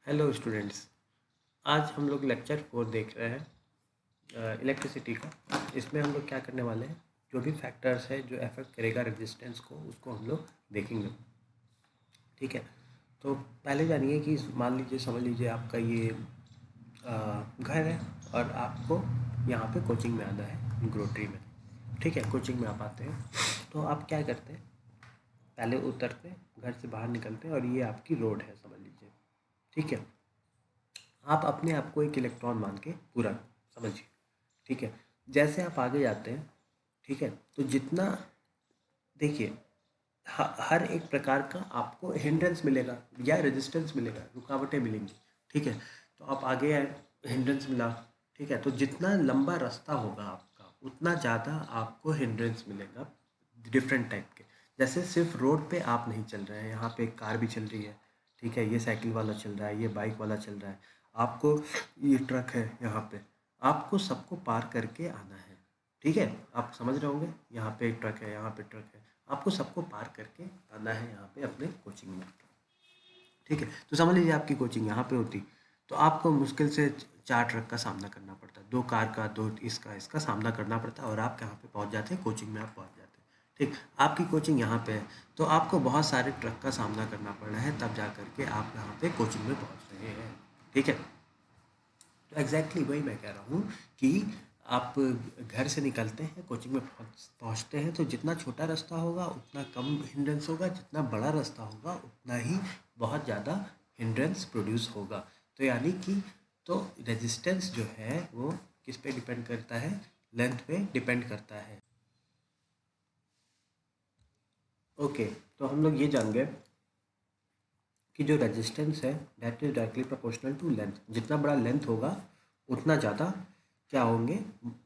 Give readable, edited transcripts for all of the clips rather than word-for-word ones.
Hello students. आज हम लोग लेक्चर 4 देख रहे हैं इलेक्ट्रिसिटी का। इसमें हम लोग क्या करने वाले हैं, जो भी फैक्टर्स है जो अफेक्ट करेगा रेजिस्टेंस को, उसको हम लोग देखेंगे। ठीक है, तो पहले जानिए कि मान लीजिए, समझ लीजिए आपका ये घर है और आपको यहाँ पे कोचिंग में आना है ग्रोटरी में। ठीक है, कोचिंग में आप आते हैं तो आप क्या करते हैं, पहले उतरते हैं, घर से बाहर निकलते हैं और ये आपकी रोड है समझ लीजिए। ठीक है, आप अपने आप को एक इलेक्ट्रॉन मान के पूरा समझिए। ठीक है, जैसे आप आगे जाते हैं, ठीक है, तो जितना देखिए हर एक प्रकार का आपको हिंड्रेंस मिलेगा या रेजिस्टेंस मिलेगा, रुकावटें मिलेंगी। ठीक है, तो आप आगे आए, हिंड्रेंस मिला। ठीक है, तो जितना लंबा रास्ता होगा आपका उतना ज़्यादा आपको हिंड्रेंस मिलेगा डिफरेंट टाइप के। जैसे सिर्फ रोड पे आप नहीं चल रहे हैं, यहाँ पे एक कार भी चल रही है। ठीक है, ये साइकिल वाला चल रहा है, ये बाइक वाला चल रहा है, आपको ये ट्रक है यहाँ पे, आपको सबको पार करके आना है। ठीक है, आप समझ रहे होंगे, यहाँ पे एक ट्रक है, यहाँ पे ट्रक है, आपको सबको पार करके आना है यहाँ पे अपने कोचिंग में। ठीक है, तो समझ लीजिए आपकी कोचिंग यहाँ पे होती तो आपको मुश्किल से 4 ट्रक का सामना करना पड़ता, 2 कार का, 2 इसका सामना करना पड़ता और आप यहाँ पे पहुँच जाते हैं, कोचिंग में आप पहुँच जाते हैं। ठीक, आपकी कोचिंग यहाँ पे है तो आपको बहुत सारे ट्रक का सामना करना पड़ रहा है, तब जा करके आप यहाँ पे कोचिंग में पहुँच रहे हैं। ठीक है, तो एग्जैक्टली वही मैं कह रहा हूँ कि आप घर से निकलते हैं, कोचिंग में पहुँचते हैं, तो जितना छोटा रास्ता होगा उतना कम हिंड्रेंस होगा, जितना बड़ा रास्ता होगा उतना ही बहुत ज़्यादा हिंड्रेंस प्रोड्यूस होगा। तो यानी कि तो रेजिस्टेंस जो है वो किस पे डिपेंड करता है, लेंथ पे डिपेंड करता है। ओके, तो हम लोग ये जान गए कि जो रेजिस्टेंस है that is directly proportional to length. जितना बड़ा लेंथ होगा उतना ज़्यादा क्या होंगे,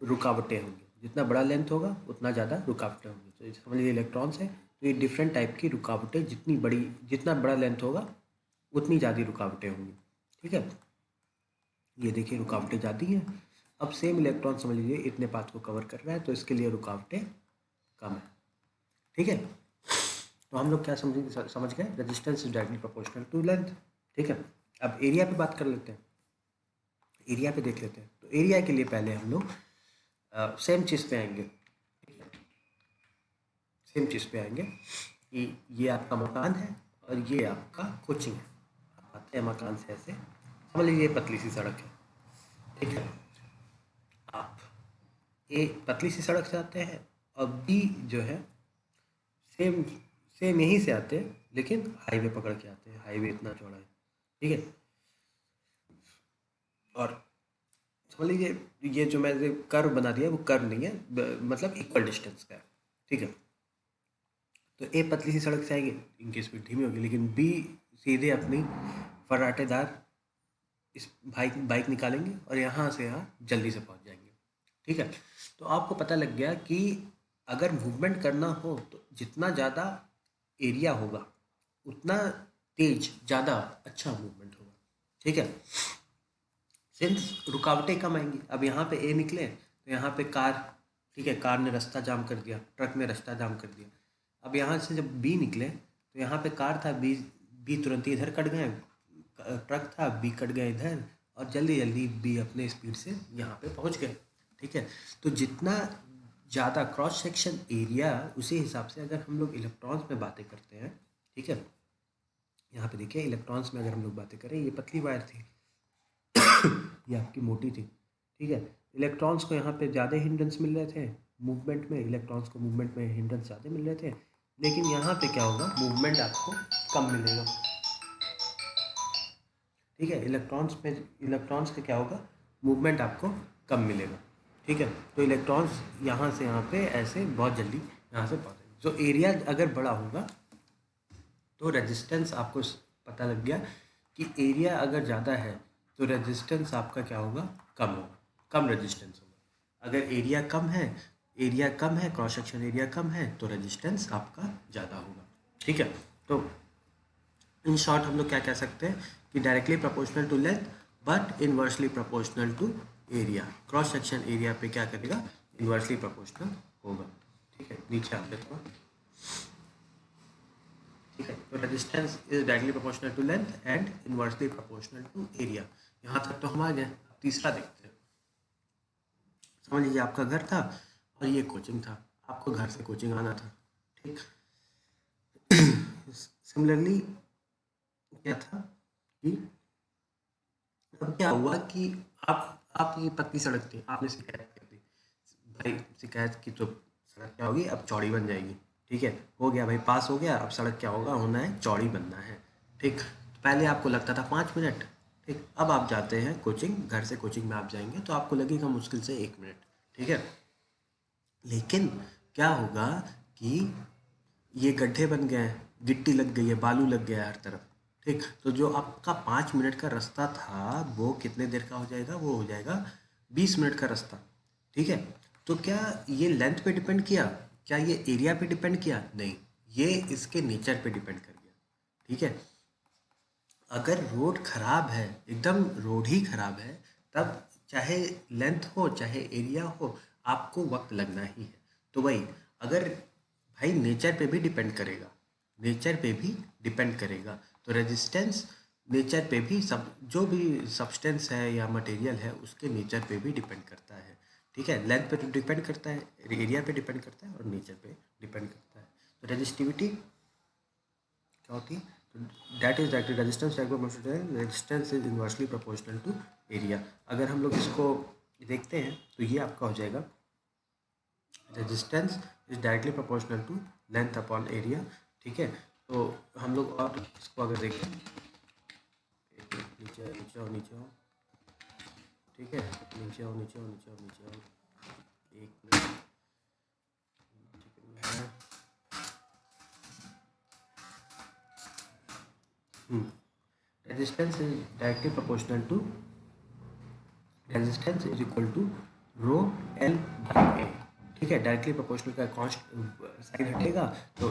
रुकावटें होंगी। जितना बड़ा लेंथ होगा उतना ज़्यादा रुकावटें होंगी। तो समझ लीजिए इलेक्ट्रॉन्स है तो ये डिफरेंट टाइप की रुकावटें, जितना बड़ा लेंथ होगा उतनी ज़्यादा रुकावटें होंगी। ठीक है, ये देखिए रुकावटें ज़्यादा हैं। अब सेम इलेक्ट्रॉन समझ लीजिए इतने पाथ को कवर कर रहा है तो इसके लिए रुकावटें कम है। ठीक है, तो हम लोग क्या समझ गए, resistance is directly proportional to length. ठीक है, अब एरिया पे बात कर लेते हैं, एरिया पे देख लेते हैं। तो एरिया के लिए पहले हम लोग सेम चीज़ पे आएंगे, सेम चीज़ पे आएंगे कि ये आपका मकान है और ये आपका कोचिंग है। आप आते हैं मकान से ऐसे, समझ लीजिए पतली सी सड़क है। ठीक है, आप एक पतली सी सड़क से आते हैं और बी जो है सेम सेम यहीं से आते हैं, लेकिन हाईवे पकड़ के आते हैं, हाईवे इतना चौड़ा है। ठीक है, और समझ लीजिए ये जो मैंने कर्व बना दिया वो कर्व नहीं है, मतलब इक्वल डिस्टेंस का है। ठीक है, तो ए पतली सी सड़क से आएगी, इनकी स्पीड धीमी होगी, लेकिन बी सीधे अपनी फर्राटेदार इस बाइक बाइक निकालेंगे और यहाँ से यहाँ जल्दी से पहुँच जाएंगे। ठीक है, तो आपको पता लग गया कि अगर मूवमेंट करना हो तो जितना ज़्यादा एरिया होगा उतना तेज ज़्यादा अच्छा मूवमेंट होगा। ठीक है, सिंस रुकावटें कम आएंगी। अब यहाँ पे ए निकले तो यहाँ पे कार, ठीक है, कार ने रास्ता जाम कर दिया, ट्रक ने रास्ता जाम कर दिया। अब यहाँ से जब बी निकले तो यहाँ पे कार था, बी बी तुरंत इधर कट गए, ट्रक था, बी कट गए इधर, और जल्दी जल्दी बी अपने स्पीड से यहाँ पे पहुँच गए। ठीक है, तो जितना ज़्यादा क्रॉस सेक्शन एरिया, उसी हिसाब से अगर हम लोग इलेक्ट्रॉन्स में बातें करते हैं, ठीक है, यहाँ पे देखिए इलेक्ट्रॉन्स में अगर हम लोग बातें करें, ये पतली वायर थी, ये आपकी मोटी थी। ठीक है, इलेक्ट्रॉन्स को यहाँ पे ज़्यादा हिंड्रेंस मिल रहे थे मूवमेंट में, इलेक्ट्रॉन्स को मूवमेंट में हिंड्रेंस ज़्यादा मिल रहे थे, लेकिन यहाँ पे क्या होगा, मूवमेंट आपको कम मिलेगा। ठीक है, इलेक्ट्रॉन्स का क्या होगा, मूवमेंट आपको कम मिलेगा। ठीक है, तो इलेक्ट्रॉन्स यहाँ से यहाँ पे ऐसे बहुत जल्दी यहाँ से पहुँचे। जो एरिया अगर बड़ा होगा तो रेजिस्टेंस आपको पता लग गया कि एरिया अगर ज़्यादा है तो रेजिस्टेंस आपका क्या होगा, कम होगा, कम रेजिस्टेंस होगा। अगर एरिया कम है, क्रॉस सेक्शन एरिया कम है तो रेजिस्टेंस आपका ज़्यादा होगा। ठीक है, तो इन शॉर्ट हम लोग क्या कह सकते हैं कि directly proportional to length but inversely proportional to area. Cross section area पे क्या करेगा, इनवर्सली प्रोपोर्शनल होगा। ठीक है, नीचे आप देखो, ठीक है। तो resistance is directly proportional to length and inversely proportional to area. यहाँ तक तो हम आ गए। तीसरा देखते हैं। समझ लीजिए आपका घर था और ये कोचिंग था, आपको घर से कोचिंग आना था, ठीक। सिमिलरली क्या था कि अब क्या हुआ कि आप ये पतली सड़क थी, आपने शिकायत कर दी। भाई शिकायत की तो सड़क क्या होगी, अब चौड़ी बन जाएगी, ठीक है। हो गया भाई, पास हो गया। अब सड़क क्या होगा, होना है चौड़ी बनना है, ठीक। तो पहले आपको लगता था 5 मिनट, ठीक। अब आप जाते हैं कोचिंग, घर से कोचिंग में आप जाएंगे तो आपको लगेगा मुश्किल से 1 मिनट, ठीक है। लेकिन क्या होगा कि ये गड्ढे बन गए हैं, गिट्टी लग गई है, बालू लग गया है हर तरफ, ठीक। तो जो आपका 5 मिनट का रास्ता था वो कितने देर का हो जाएगा, वो हो जाएगा 20 मिनट का रास्ता, ठीक है। तो क्या ये लेंथ पे डिपेंड किया, क्या ये एरिया पे डिपेंड किया? नहीं, ये इसके नेचर पे डिपेंड कर गया, ठीक है। अगर रोड खराब है, एकदम रोड ही खराब है, तब चाहे लेंथ हो चाहे एरिया हो, आपको वक्त लगना ही है। तो वही, अगर भाई नेचर पे भी डिपेंड करेगा, नेचर पे भी डिपेंड करेगा। तो रेजिस्टेंस नेचर पे भी, सब जो भी सब्सटेंस है या मटेरियल है उसके नेचर पे भी डिपेंड करता है, ठीक है। लेंथ पे तो डिपेंड करता है, एरिया पे डिपेंड करता है और नेचर पे डिपेंड करता है। तो रेजिस्टिविटी क्या होती है? That is directly resistance, resistance is inversely proportional to area. अगर हम लोग इसको देखते हैं तो ये आपका हो जाएगा resistance is directly proportional to length upon area, ठीक है। तो हम लोग और इसको अगर देखें, नीचे नीचे आओ, नीचे आओ, ठीक है। नीचे आओ, नीचे आओ, नीचे आओ, नीचे आओ, एक minute, resistance is directly proportional to, resistance is equal to rho L by A, ठीक है। डायरेक्टली प्रोपोर्शनल का कॉन्स्ट साइन हटेगा तो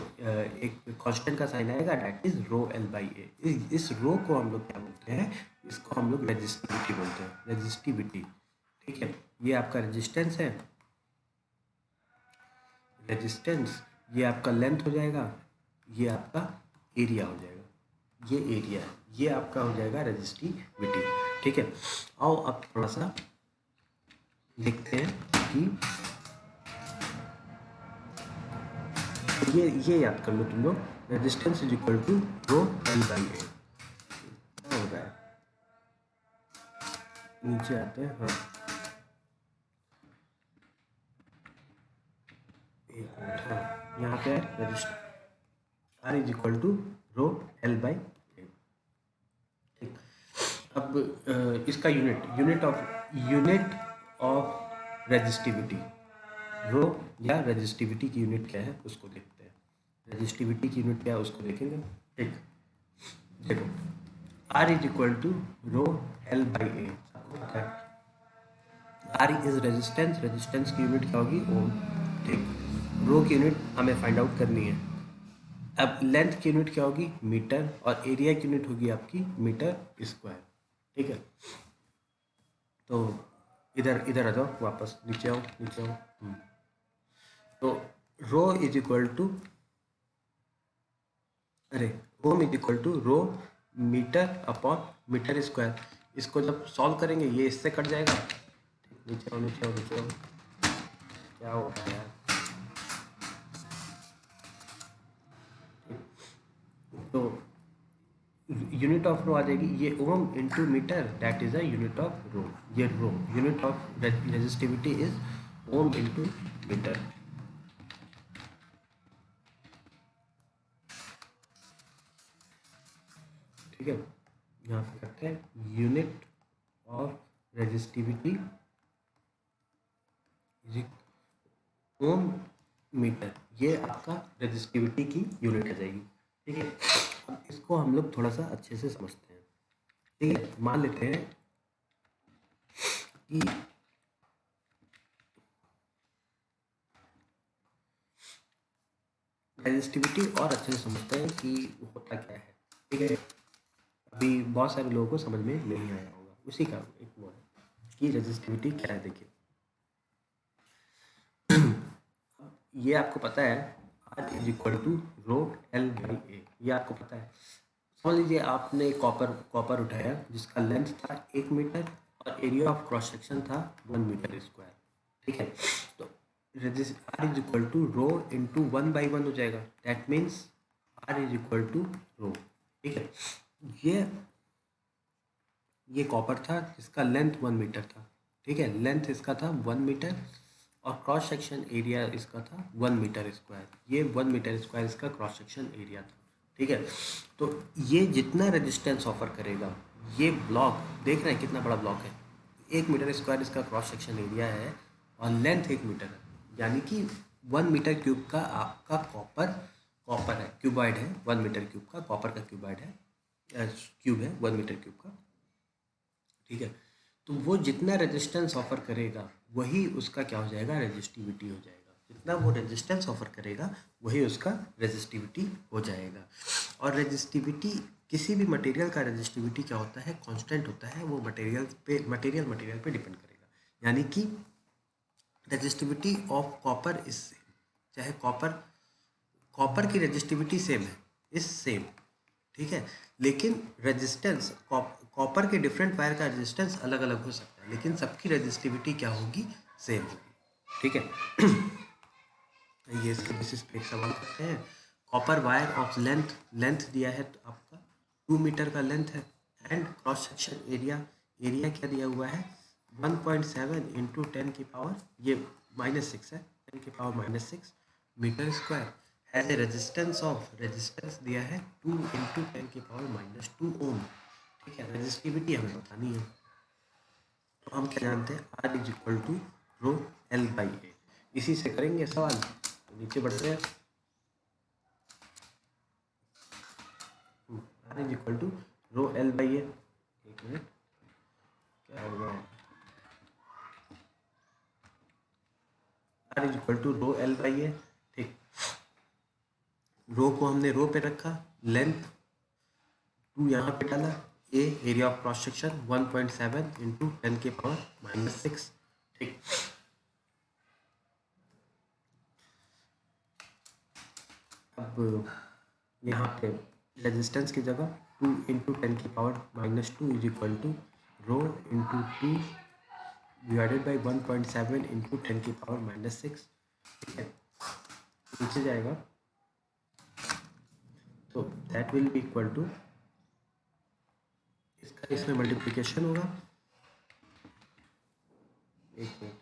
एक कांस्टेंट का साइन आएगा, that is rho L by A. इस रो को हम लोग क्या बोलते हैं, इसको हम लोग रेजिस्टिविटी बोलते हैं, रेजिस्टिविटी, ठीक है। ये आपका रेजिस्टेंस है, रेजिस्टेंस, ये आपका लेंथ हो जाएगा, ये आपका एरिया हो जाएगा, ये एरिया है, ये आपका हो जाएगा रेजिस्टिविटी, ठीक है। आओ अब थोड़ा सा देखते हैं कि ये याद कर लो तुम लोग, resistance is equal to rho L by A. क्या हो रहा है, नीचे आते हैं, हाँ एक मिनट, हाँ यहाँ पे resistor R is equal to rho L by A, ठीक। अब इसका यूनिट ऑफ रेजिस्टिविटी, रो या रेजिस्टिविटी की यूनिट क्या है उसको देखते हैं। रेजिस्टिविटी की यूनिट क्या है उसको देखेंगे, ठीक। देखो, R is equal to rho L by A, आपको पता है आर इज रेजिस्टेंस, रेजिस्टेंस की यूनिट क्या होगी, ओम, ठीक। रो की यूनिट हमें फाइंड आउट करनी है। अब लेंथ की यूनिट क्या होगी, मीटर, और एरिया की यूनिट होगी आपकी मीटर स्क्वायर, ठीक है। तो इधर इधर आ जाओ, वापस नीचे आओ, नीचे आओ। तो रो इज इक्वल टू, अरे ohm is equal to rho metre upon metre square. इसको जब सॉल्व करेंगे ये इससे कट जाएगा, नीचे आओ, नीचे आओ, नीचे आओ, क्या हो रहा है यार। तो यूनिट ऑफ रो आ जाएगी, ये ohm into metre, that is a unit of rho. ये rho unit of resistivity is ohm into metre, ठीक है। यहाँ पे करते हैं unit of resistivity ohm metre, ये आपका रेजिस्टिविटी की यूनिट आ जाएगी, ठीक है। अब इसको हम लोग थोड़ा सा अच्छे से समझते हैं, ठीक है। मान लेते हैं कि रेजिस्टिविटी और अच्छे से समझते हैं कि होता क्या है, ठीक है। अभी बहुत सारे लोगों को समझ में नहीं आया होगा, उसी का एक वो है कि रेजिस्टिविटी क्या है। देखिए ये आपको पता है, R is equal to rho L by A, ये आपको पता है। समझ लीजिए आपने कॉपर उठाया जिसका लेंथ था 1 मीटर और एरिया ऑफ क्रॉस सेक्शन था 1 मीटर स्क्वायर, ठीक है। तो R is equal to rho into 1/1 हो जाएगा, that means R is equal to rho, ठीक है। ये कॉपर था जिसका लेंथ 1 मीटर था, ठीक है, लेंथ इसका था 1 मीटर और क्रॉस सेक्शन एरिया इसका था 1 मीटर स्क्वायर, ये 1 मीटर स्क्वायर इसका क्रॉस सेक्शन एरिया था, ठीक है। तो ये जितना रेजिस्टेंस ऑफर करेगा, ये ब्लॉक देख रहे हैं कितना बड़ा ब्लॉक है, 1 मीटर स्क्वायर इसका क्रॉस सेक्शन एरिया है और लेंथ 1 मीटर है, यानी कि 1 मीटर क्यूब का आपका कॉपर है, क्यूबॉइड है, 1 मीटर क्यूब का कॉपर का क्यूबॉइड है, क्यूब है 1 मीटर क्यूब का, ठीक है। तो वो जितना रेजिस्टेंस ऑफर करेगा वही उसका क्या हो जाएगा, रेजिस्टिविटी हो जाएगा, जितना वो रेजिस्टेंस ऑफर करेगा वही उसका रेजिस्टिविटी हो जाएगा। और रेजिस्टिविटी किसी भी मटेरियल का रेजिस्टिविटी क्या होता है, कांस्टेंट होता है, वो मटेरियल पे डिपेंड करेगा, यानी कि resistivity of copper is same, चाहे कॉपर की रेजिस्टिविटी सेम है, इज सेम, ठीक है, लेकिन रेजिस्टेंस कॉपर के डिफरेंट वायर का रेजिस्टेंस अलग अलग हो सकता है, लेकिन सबकी रेजिस्टिविटी क्या होगी, सेम होगी, ठीक है। ये इसके बेसिस पे एक सवाल करते हैं। कॉपर वायर ऑफ लेंथ दिया है तो आपका 2 मीटर का लेंथ है एंड क्रॉस सेक्शन एरिया क्या दिया हुआ है 1.7 इंटू 10⁻, ये -6 है, 10⁻⁻6 metre square, has a resistance दिया है 2 इंटू 10⁻⁻2 ओम, ठीक है। रेजिस्टिविटी हमें बतानी है, तो हम क्या जानते हैं, R is equal to rho L by A, इसी से करेंगे सवाल। तो नीचे बढ़ते हैं, R is equal to rho L by A, एक मिनट क्या होगा, R is equal to rho L by A, ठीक। रो को हमने रो पे रखा, लेंथ 2 यहाँ पे डाला, A area of cross section 1.7 into 10⁻⁻6, ठीक। अब यहाँ पे रेजिस्टेंस की जगह 2 into 10⁻⁻2 is equal to rho into 2 divided by 1.7 into 10⁻⁻6, ठीक है, नीचे जाएगा तो that will be equal to, इसका इसमें मल्टीप्लिकेशन होगा, एक मिनट,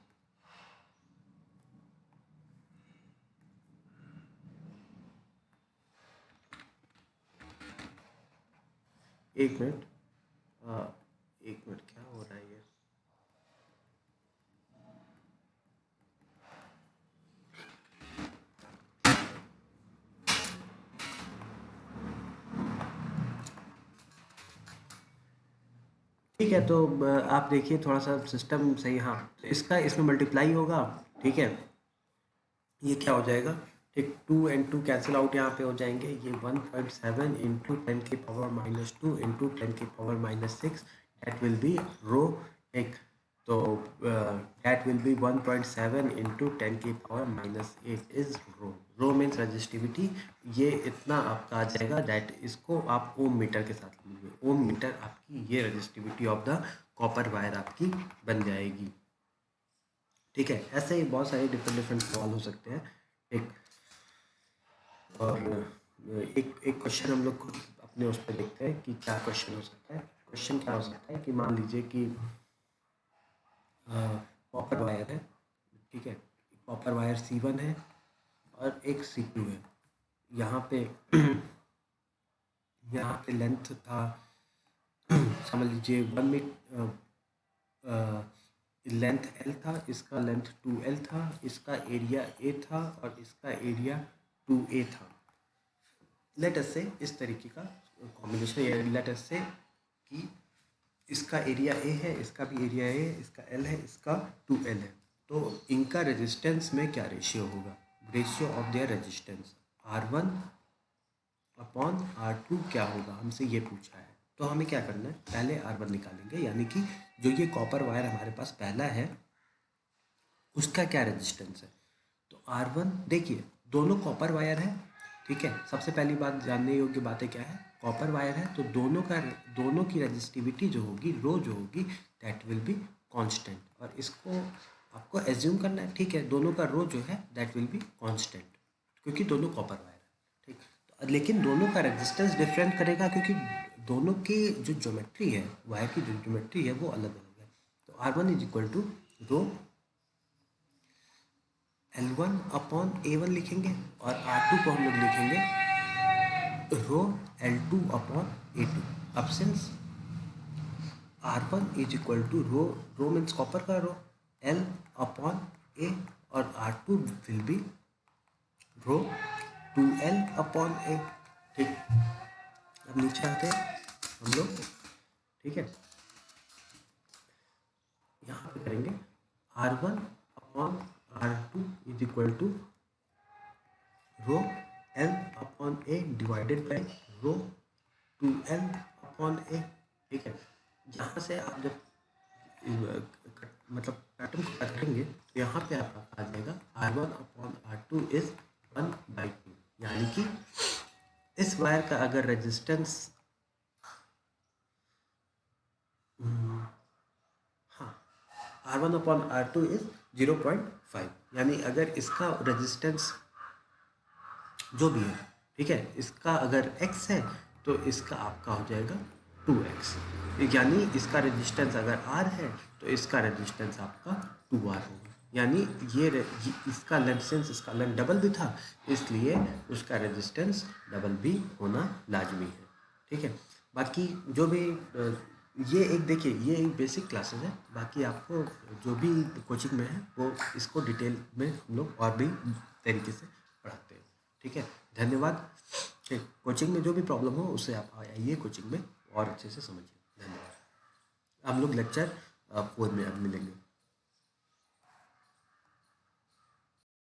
एक मिनट, एक मिनट क्या हो रहा है ये, ठीक है। तो आप देखिए थोड़ा सा सिस्टम सही, हाँ, तो इसका इसमें मल्टीप्लाई होगा, ठीक है, ये क्या हो जाएगा, ठीक, 2 एंड 2 कैंसिल आउट यहाँ पे हो जाएंगे, ये 1.7 into 10⁻⁻2 into 10⁻⁻6 that will be rho, एक, तो that will be 1.7 into 10⁻⁻8 is rho means resistivity, ये इतना आपका आ जाएगा, दैट इसको आप ओम मीटर के साथ लीजिए, ओम मीटर आपकी ये resistivity of the copper wire आपकी बन जाएगी, ठीक है। ऐसे ही बहुत सारे डिफरेंट सवाल हो सकते हैं, एक और एक क्वेश्चन हम लोग खुद अपने उस पर देखते हैं कि क्या क्वेश्चन हो सकता है। क्वेश्चन क्या हो सकता है कि मान लीजिए कि कॉपर वायर है, ठीक है, कॉपर वायर C1 है और एक C2 है, यहाँ पे यहाँ पे लेंथ था समझ लीजिए 1 मीटर, लेंथ L था, इसका लेंथ 2L था, इसका एरिया A था और इसका एरिया 2A था। लेट अस से इस तरीके का कॉम्बिनेशन, या लेट अस से कि इसका एरिया A है, इसका भी एरिया A है, इसका L है, इसका 2L है, तो इनका रेजिस्टेंस में क्या रेशियो होगा, ratio of their resistance R1 upon R2 क्या होगा, हमसे ये पूछा है। तो हमें क्या करना है, पहले R1 निकालेंगे, यानी कि जो ये कॉपर वायर हमारे पास पहला है उसका क्या रेजिस्टेंस है, तो R1 देखिए दोनों कॉपर वायर है, ठीक है। सबसे पहली बात जानने योग्य बातें क्या है, कॉपर वायर है तो दोनों की रेजिस्टिविटी जो होगी, रो जो होगी, दैट विल बी कांस्टेंट। और इसको आपको एज्यूम करना है, ठीक है, दोनों का रो जो है दैट विल बी कांस्टेंट, क्योंकि दोनों कॉपर वायर है, ठीक। तो लेकिन दोनों का रेजिस्टेंस डिफरेंट करेगा, क्योंकि दोनों की जो ज्योमेट्री है, वायर की जो ज्योमेट्री है वो अलग अलग है। तो R1 is equal to rho L1 upon A1 लिखेंगे, और R2 को हम लोग लिखेंगे रो L2 अपॉन A2। अब since R1 is equal to rho means copper का रो, L अपॉन A, और R2 will be rho 2L upon A, ठीक। अब नीचे आते हैं हम लोग, ठीक है। यहाँ पे करेंगे R1 upon R2 is equal to rho L upon A divided by rho 2L upon A, ठीक है। यहाँ से आप जब मतलब पैटर्न को करेंगे तो यहाँ पे आपका आ जाएगा R1 अपॉन R2 इज 1/2, यानी कि इस वायर का अगर रेजिस्टेंस, हाँ, R1 अपॉन R2 इज 0.5, यानी अगर इसका रेजिस्टेंस जो भी है, ठीक है, इसका अगर x है तो इसका आपका हो जाएगा 2x, यानी इसका रेजिस्टेंस अगर R है तो इसका रेजिस्टेंस आपका 2R होगा। यानी इसका लेंथ, सिंस इसका लेंथ डबल भी था, इसलिए उसका रेजिस्टेंस डबल भी होना लाजमी है, ठीक है। बाकी जो भी ये एक देखिए, ये एक बेसिक क्लासेस है, बाकी आपको जो भी कोचिंग में है वो इसको डिटेल में हम लोग और भी तरीके से पढ़ाते हैं, ठीक है। धन्यवाद। ठीक, कोचिंग में जो भी प्रॉब्लम हो उससे आप आइए कोचिंग में और अच्छे से समझिए। धन्यवाद। हम लोग लेक्चर 4 में अब मिलेंगे।